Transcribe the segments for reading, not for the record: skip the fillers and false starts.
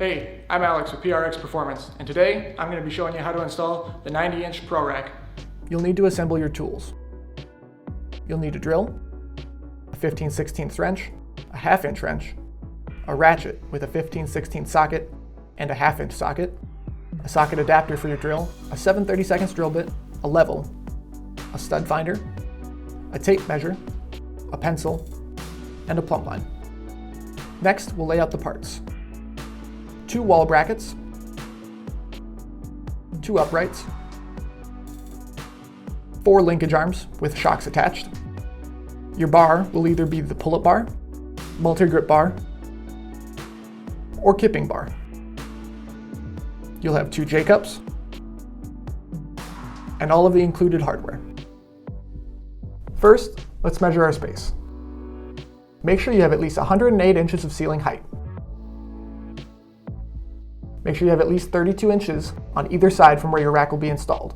Hey, I'm Alex with PRx Performance, and today I'm going to be showing you how to install the 90-inch Pro Rack. You'll need to assemble your tools. You'll need a drill, a 15/16 wrench, a 1/2 inch wrench, a ratchet with a 15/16 socket and a 1/2 inch socket, a socket adapter for your drill, a 7/32 drill bit, a level, a stud finder, a tape measure, a pencil, and a plumb line. Next, we'll lay out the parts. 2 wall brackets, 2 uprights, 4 linkage arms with shocks attached. Your bar will either be the pull-up bar, multi-grip bar, or kipping bar. You'll have 2 J-cups, and all of the included hardware. First, let's measure our space. Make sure you have at least 108 inches of ceiling height. Make sure you have at least 32 inches on either side from where your rack will be installed.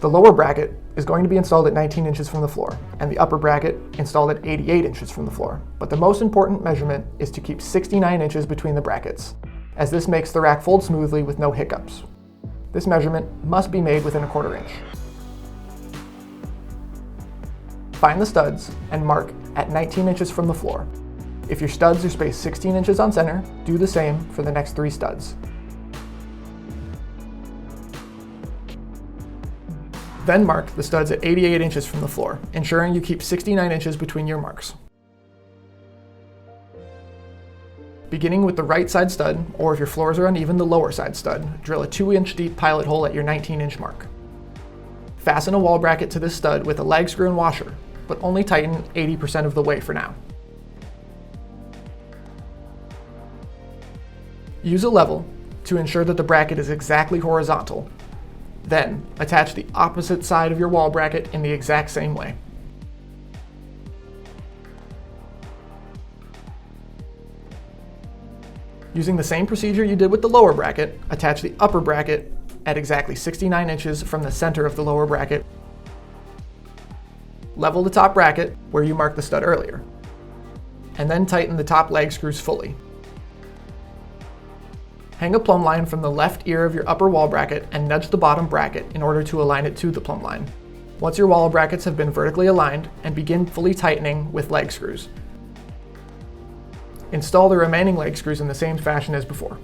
The lower bracket is going to be installed at 19 inches from the floor, and the upper bracket installed at 88 inches from the floor. But the most important measurement is to keep 69 inches between the brackets, as this makes the rack fold smoothly with no hiccups. This measurement must be made within a 1/4 inch. Find the studs and mark at 19 inches from the floor. If your studs are spaced 16 inches on center, do the same for the next 3 studs. Then mark the studs at 88 inches from the floor, ensuring you keep 69 inches between your marks. Beginning with the right side stud, or if your floors are uneven, the lower side stud, drill a 2-inch deep pilot hole at your 19-inch mark. Fasten a wall bracket to this stud with a lag screw and washer, but only tighten 80% of the way for now. Use a level to ensure that the bracket is exactly horizontal. Then, attach the opposite side of your wall bracket in the exact same way. Using the same procedure you did with the lower bracket, attach the upper bracket at exactly 69 inches from the center of the lower bracket. Level the top bracket where you marked the stud earlier, and then tighten the top lag screws fully. Hang a plumb line from the left ear of your upper wall bracket and nudge the bottom bracket in order to align it to the plumb line. Once your wall brackets have been vertically aligned, and begin fully tightening with leg screws. Install the remaining leg screws in the same fashion as before.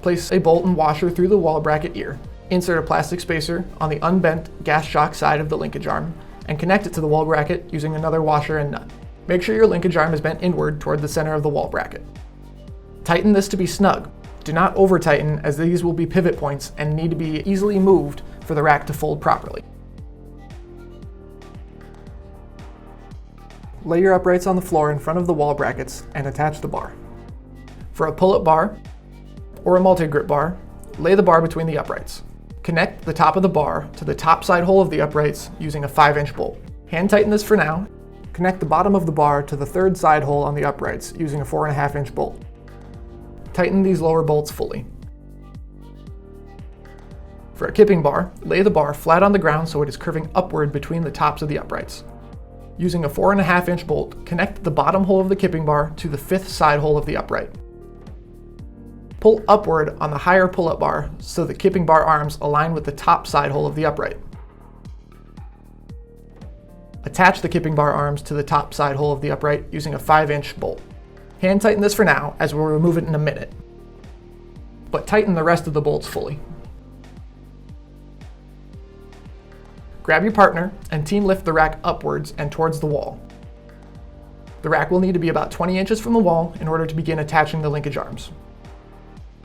Place a bolt and washer through the wall bracket ear. Insert a plastic spacer on the unbent gas shock side of the linkage arm and connect it to the wall bracket using another washer and nut. Make sure your linkage arm is bent inward toward the center of the wall bracket. Tighten this to be snug. Do not over tighten, as these will be pivot points and need to be easily moved for the rack to fold properly. Lay your uprights on the floor in front of the wall brackets and attach the bar. For a pull-up bar or a multi-grip bar, lay the bar between the uprights. Connect the top of the bar to the top side hole of the uprights using a 5-inch bolt. Hand tighten this for now. Connect the bottom of the bar to the 3rd side hole on the uprights using a 4.5-inch bolt. Tighten these lower bolts fully. For a kipping bar, lay the bar flat on the ground so it is curving upward between the tops of the uprights. Using a 4.5-inch bolt, connect the bottom hole of the kipping bar to the 5th side hole of the upright. Pull upward on the higher pull-up bar so the kipping bar arms align with the top side hole of the upright. Attach the kipping bar arms to the top side hole of the upright using a 5-inch bolt. Hand tighten this for now, as we'll remove it in a minute, but tighten the rest of the bolts fully. Grab your partner and team lift the rack upwards and towards the wall. The rack will need to be about 20 inches from the wall in order to begin attaching the linkage arms.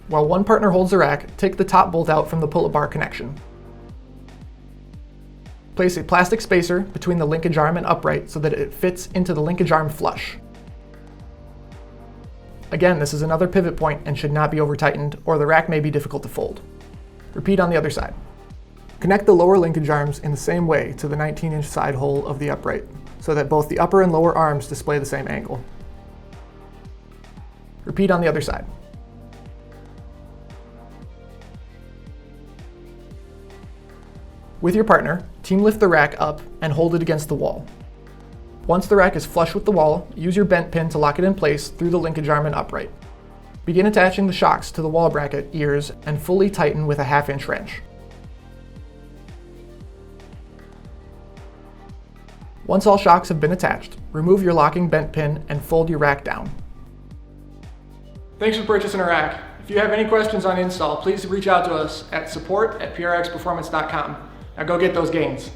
While one partner holds the rack, take the top bolt out from the pull-up bar connection. Place a plastic spacer between the linkage arm and upright so that it fits into the linkage arm flush. Again, this is another pivot point and should not be over-tightened, or the rack may be difficult to fold. Repeat on the other side. Connect the lower linkage arms in the same way to the 19-inch side hole of the upright, so that both the upper and lower arms display the same angle. Repeat on the other side. With your partner, team lift the rack up and hold it against the wall. Once the rack is flush with the wall, use your bent pin to lock it in place through the linkage arm and upright. Begin attaching the shocks to the wall bracket ears and fully tighten with a 1/2-inch wrench. Once all shocks have been attached, remove your locking bent pin and fold your rack down. Thanks for purchasing a rack. If you have any questions on install, please reach out to us at support@prxperformance.com. Now go get those gains.